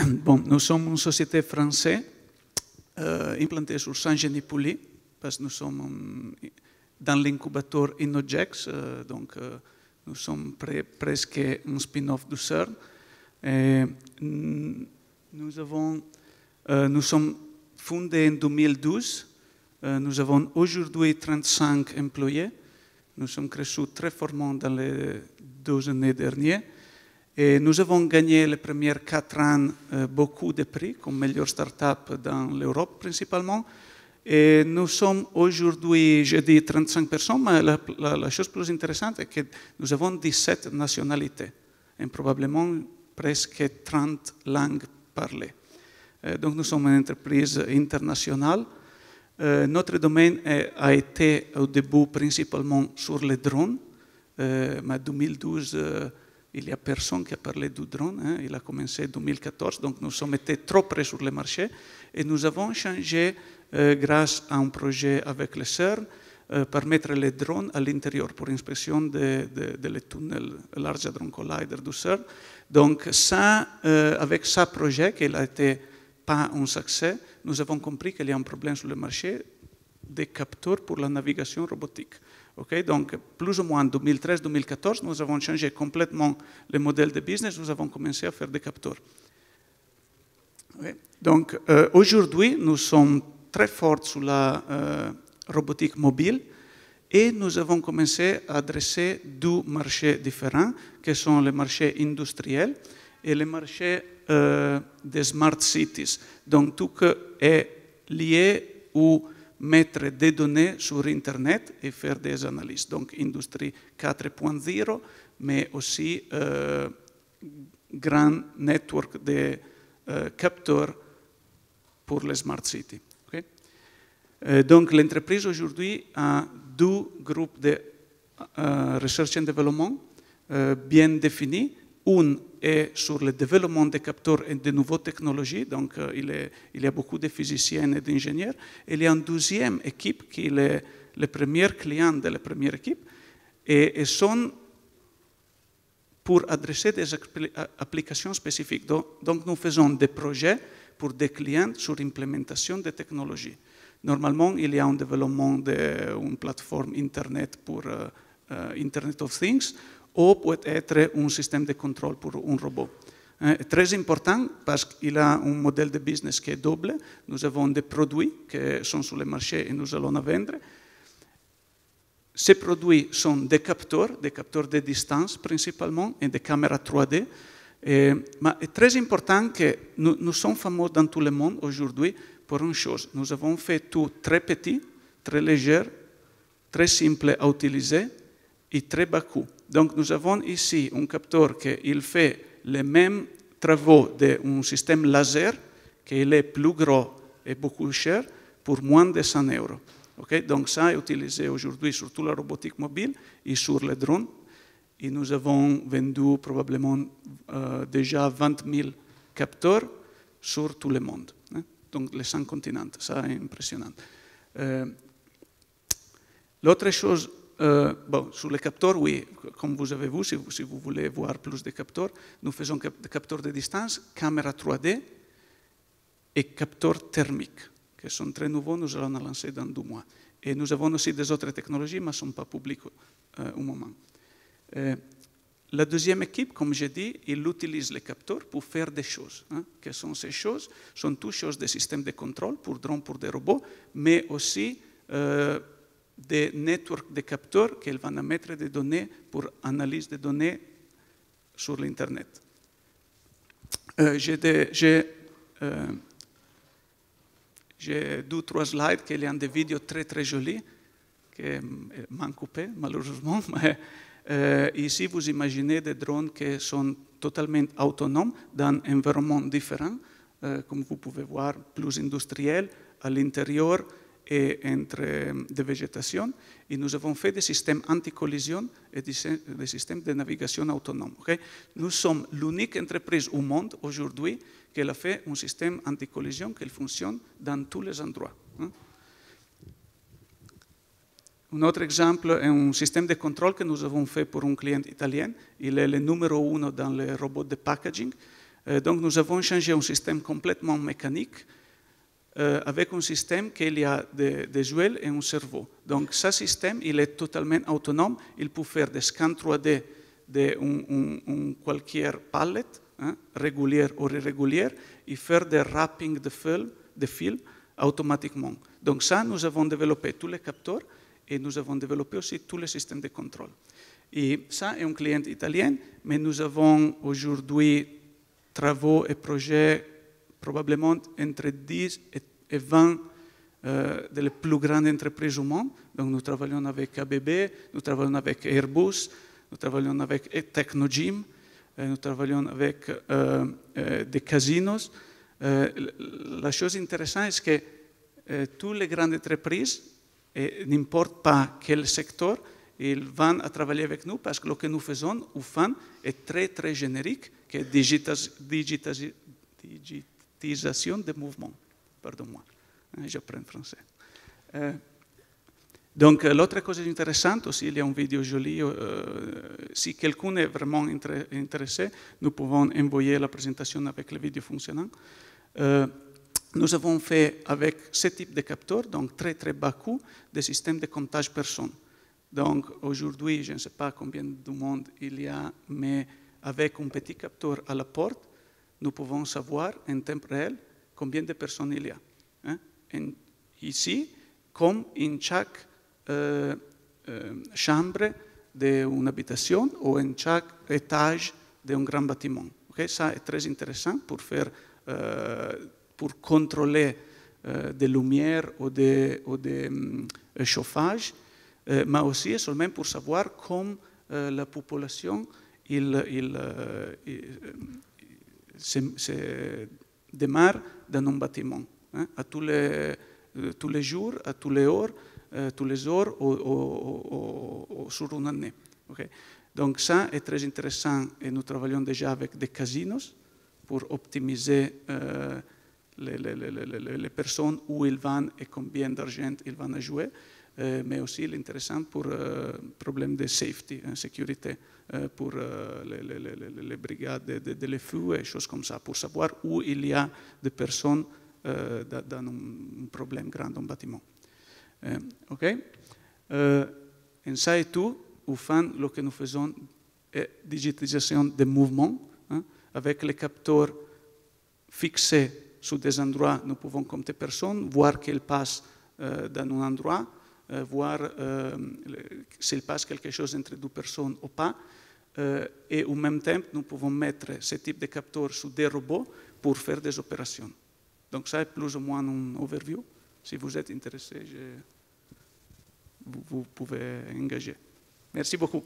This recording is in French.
Bon, nous sommes une société française implantée sur Saint-Genis-Pouilly, parce que nous sommes dans l'incubateur InnoGex, donc nous sommes presque un spin-off du CERN. Nous sommes fondés en 2012. Nous avons aujourd'hui 35 employés. Nous sommes crescus très fortement dans les 2 années dernières. Et nous avons gagné les premiers 4 ans beaucoup de prix comme meilleure start-up dans l'Europe principalement. Et nous sommes aujourd'hui, je dis 35 personnes, mais la chose plus intéressante est que nous avons 17 nationalités et probablement presque 30 langues parlées. Donc nous sommes une entreprise internationale. Notre domaine a été au début principalement sur les drones, mais en 2012, il n'y a personne qui a parlé du drone. Il a commencé en 2014, donc nous sommes été trop près sur le marché et nous avons changé grâce à un projet avec le CERN pour mettre les drones à l'intérieur pour inspection de les tunnels Large Hadron Collider du CERN. Donc ça, avec ce projet qui n'a été pas un succès, nous avons compris qu'il y a un problème sur le marché des capteurs pour la navigation robotique. Okay? Donc, plus ou moins en 2013-2014, nous avons changé complètement le modèle de business, nous avons commencé à faire des capteurs. Okay? Donc, aujourd'hui, nous sommes très forts sur la robotique mobile et nous avons commencé à adresser 2 marchés différents, qui sont les marchés industriels et les marchés des smart cities. Donc, tout ce qui est lié ou mettre des données sur Internet et faire des analyses. Donc, industrie 4.0, mais aussi grand network de capteurs pour les smart cities. Okay? Donc, l'entreprise aujourd'hui a 2 groupes de recherche et développement bien définis. Un est sur le développement des capteurs et de nouvelles technologies, donc il y a beaucoup de physiciens et d'ingénieurs. Il y a une deuxième équipe qui est le premier client de la première équipe et sont pour adresser des applications spécifiques. Donc nous faisons des projets pour des clients sur l'implémentation des technologies. Normalement, il y a un développement d'une plateforme Internet pour Internet of Things, ou peut-être un système de contrôle pour un robot. Très important parce qu'il a un modèle de business qui est double. Nous avons des produits qui sont sur le marché et nous allons les vendre. Ces produits sont des capteurs de distance principalement et des caméras 3D. Mais c'est très important que nous sommes fameux dans tout le monde aujourd'hui pour une chose. Nous avons fait tout très petit, très léger, très simple à utiliser et très bas coût. Donc nous avons ici un capteur qui fait les mêmes travaux d'un système laser qui est plus gros et beaucoup cher pour moins de 100 €. Okay? Donc ça est utilisé aujourd'hui sur toute la robotique mobile et sur les drones. Et nous avons vendu probablement déjà 20 000 capteurs sur tout le monde. Donc les 5 continents, ça est impressionnant. L'autre chose, bon, sur les capteurs, oui, comme vous avez vu, si vous voulez voir plus de capteurs, nous faisons des capteurs de distance, caméra 3D et capteurs thermiques, qui sont très nouveaux, nous allons les lancer dans 2 mois. Et nous avons aussi des autres technologies, mais elles ne sont pas publiques au moment. La deuxième équipe, comme j'ai dit, il utilise les capteurs pour faire des choses. Quelles sont ces choses? Ce sont toutes choses des systèmes de contrôle pour drones, pour des robots, mais aussi des networks de capteurs qu'ils vont mettre des données pour analyse des données sur l'Internet. J'ai 2 ou 3 slides qui ont des vidéos très très jolies qui m'ont coupé malheureusement. Mais ici, vous imaginez des drones qui sont totalement autonomes dans un environnement différent, comme vous pouvez voir, plus industriel à l'intérieur et entre des végétations. Et nous avons fait des systèmes anti-collision et des systèmes de navigation autonome. Okay? Nous sommes l'unique entreprise au monde aujourd'hui qui a fait un système anti-collision qui fonctionne dans tous les endroits. Un autre exemple est un système de contrôle que nous avons fait pour un client italien. Il est le numéro 1 dans les robots de packaging. Donc nous avons changé un système complètement mécanique avec un système qu'il y a des ailes et un cerveau. Donc ce système, il est totalement autonome. Il peut faire des scans 3D de qualquier palette, régulière ou irrégulière, et faire des wrapping de film automatiquement. Donc ça, nous avons développé tous les capteurs et nous avons développé aussi tous les systèmes de contrôle. Et ça est un client italien, mais nous avons aujourd'hui travaux et projets probablement entre 10 et 20 des plus grandes entreprises au monde. Donc nous travaillons avec ABB, nous travaillons avec Airbus, nous travaillons avec Technogym, nous travaillons avec des casinos. La chose intéressante est que toutes les grandes entreprises, n'importe pas quel secteur, ils vont à travailler avec nous parce que ce que nous faisons, est très, très générique, qui est digitalisation des mouvements. Pardon-moi, j'apprends français. Donc, l'autre chose intéressante aussi, il y a une vidéo jolie. Si quelqu'un est vraiment intéressé, nous pouvons envoyer la présentation avec la vidéo fonctionnant. Nous avons fait avec ce type de capteurs, donc très, très bas coût, des systèmes de comptage personne. Donc, aujourd'hui, je ne sais pas combien de monde il y a, mais avec un petit capteur à la porte, nous pouvons savoir en temps réel combien de personnes il y a. Ici, comme in chaque chambre d'une habitation ou en chaque étage d'un grand bâtiment. Okay? Ça est très intéressant pour contrôler des lumières ou des chauffage, mais aussi seulement pour savoir comment la population se démarre dans un bâtiment, à tous les jours, à toutes les heures ou sur une année. Okay? Donc ça est très intéressant et nous travaillons déjà avec des casinos pour optimiser les personnes où ils vont et combien d'argent ils vont jouer, mais aussi l'intéressant pour problème de safety, sécurité, pour les brigades de feu et choses comme ça, pour savoir où il y a des personnes dans un problème grand dans un bâtiment. OK? En ça et tout, enfin, ce que nous faisons est digitalisation des mouvements, avec les capteurs fixés sur des endroits, nous pouvons compter personnes, voir qu'elles passent dans un endroit, voir s'il passe quelque chose entre deux personnes ou pas. Et au même temps, nous pouvons mettre ce type de capteurs sur des robots pour faire des opérations. Donc ça est plus ou moins un overview. Si vous êtes intéressé, vous pouvez engager. Merci beaucoup.